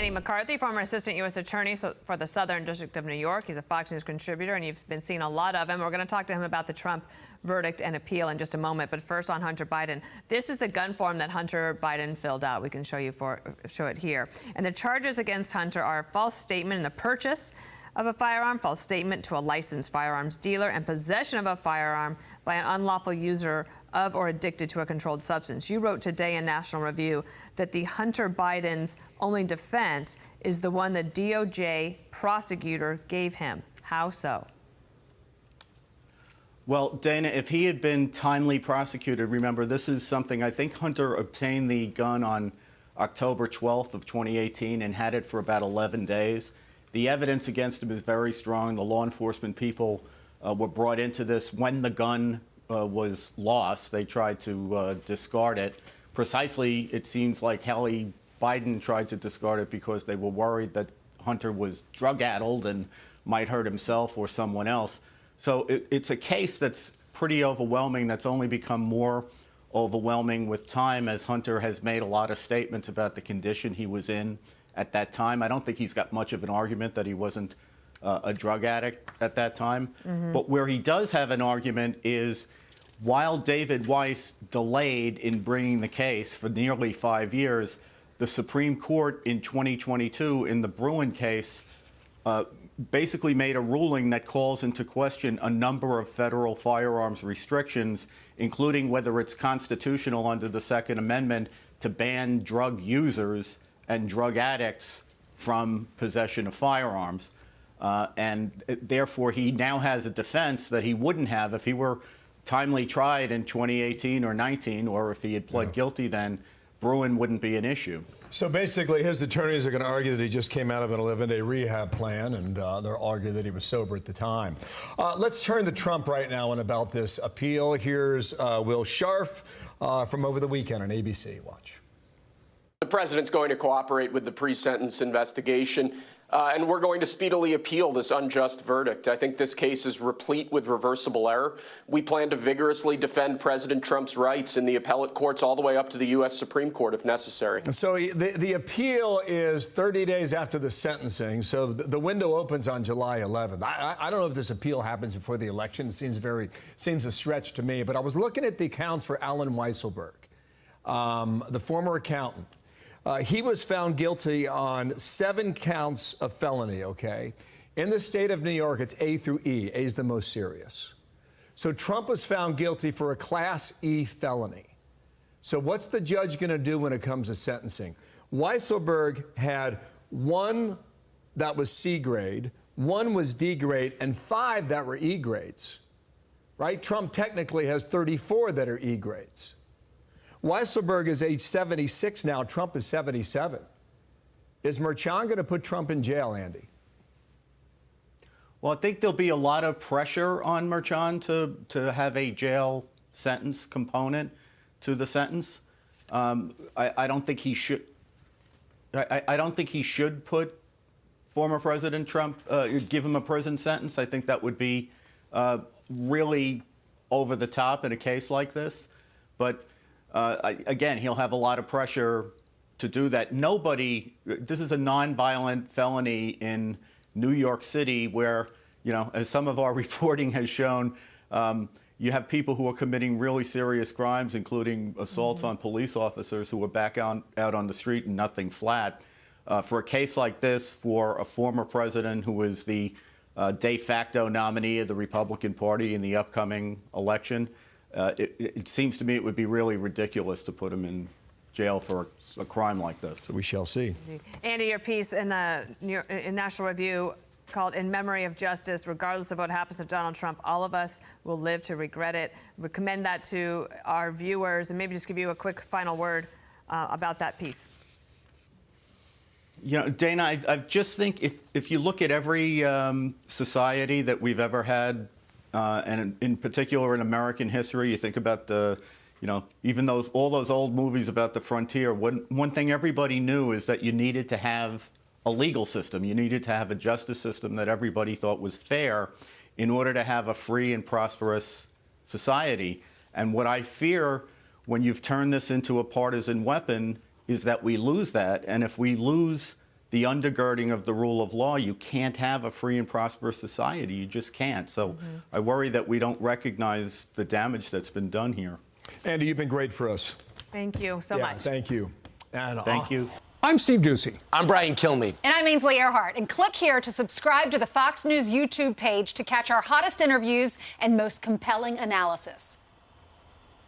Andy McCarthy, former assistant U.S. attorney for the Southern District of New York. He's a Fox News contributor, and you've been seeing a lot of him. We're going to talk to him about the Trump verdict and appeal in just a moment. But first, on Hunter Biden. This is the gun form that Hunter Biden filled out. We can show it here. And the charges against Hunter are a false statement in the purchase of a firearm, false statement to a licensed firearms dealer, and possession of a firearm by an unlawful user of or addicted to a controlled substance. You wrote today in National Review that the Hunter Biden's only defense is the one the DOJ prosecutor gave him. How so? Well, Dana, if he had been timely prosecuted, remember, this is something, I think Hunter obtained the gun on October 12th of 2018 and had it for about 11 days. The evidence against him is very strong. The law enforcement people were brought into this when the gun was lost. They tried to discard it. Precisely, it seems like Hallie Biden tried to discard it because they were worried that Hunter was drug-addled and might hurt himself or someone else. So it's a case that's pretty overwhelming, that's only become more overwhelming with time as Hunter has made a lot of statements about the condition he was in at that time. I don't think he's got much of an argument that he wasn't a drug addict at that time. But where he does have an argument is while David Weiss delayed in bringing the case for nearly 5 years, the Supreme Court in 2022 in the Bruin case basically made a ruling that calls into question a number of federal firearms restrictions, including whether it's constitutional under the Second Amendment to ban drug users and drug addicts from possession of firearms. And therefore, he now has a defense that he wouldn't have if he were timely tried in 2018 or 19, or if he had pled guilty then, Bruin wouldn't be an issue. So basically, his attorneys are going to argue that he just came out of an 11-day rehab plan, and they'll argue that he was sober at the time. Let's turn to Trump right now and about this appeal. Here's Will Scharf from over the weekend on ABC. Watch. The president's going to cooperate with the pre-sentence investigation, and we're going to speedily appeal this unjust verdict. I think this case is replete with reversible error. We plan to vigorously defend President Trump's rights in the appellate courts all the way up to the U.S. Supreme Court if necessary. So the appeal is 30 days after the sentencing, so the window opens on July 11th. I don't know if this appeal happens before the election. It seems a stretch to me, but I was looking at the accounts for Alan Weisselberg, the former accountant. He was found guilty on 7 counts of felony, okay? In the state of New York, it's A through E. A is the most serious. So Trump was found guilty for a Class E felony. So what's the judge going to do when it comes to sentencing? Weisselberg had 1 that was C grade, 1 was D grade, and 5 that were E grades, right? Trump technically has 34 that are E grades. Weisselberg is age 76 now. Trump is 77. Is Merchan going to put Trump in jail, Andy? Well, I think there'll be a lot of pressure on Merchan to have a jail sentence component to the sentence. I don't think he should. I don't think he should put former President Trump, give him a prison sentence. I think that would be really over the top in a case like this. But again, he'll have a lot of pressure to do that. This is a nonviolent felony in New York City where, you know, as some of our reporting has shown, you have people who are committing really serious crimes, including assaults on police officers who are back out on the street and nothing flat. For a case like this, for a former president who is the de facto nominee of the Republican Party in the upcoming election, it seems to me it would be really ridiculous to put him in jail for a crime like this. We shall see. Andy, your piece in the in National Review called "In Memory of Justice," regardless of what happens to Donald Trump, all of us will live to regret it. We commend that to our viewers, and maybe just give you a quick final word about that piece. You know, Dana, I just think if you look at every society that we've ever had, and in particular in American history, you think about even all those old movies about the frontier. One thing everybody knew is that you needed to have a legal system. You needed to have a justice system that everybody thought was fair in order to have a free and prosperous society. And what I fear when you've turned this into a partisan weapon is that we lose that. And if we lose the undergirding of the rule of law, you can't have a free and prosperous society. You just can't. So I worry that we don't recognize the damage that's been done here. Andy, you've been great for us. Thank you so much. Thank you. And, Thank you. I'm Steve Ducey. I'm Brian Kilmeade. And I'm Ainsley Earhart. And click here to subscribe to the Fox News YouTube page to catch our hottest interviews and most compelling analysis.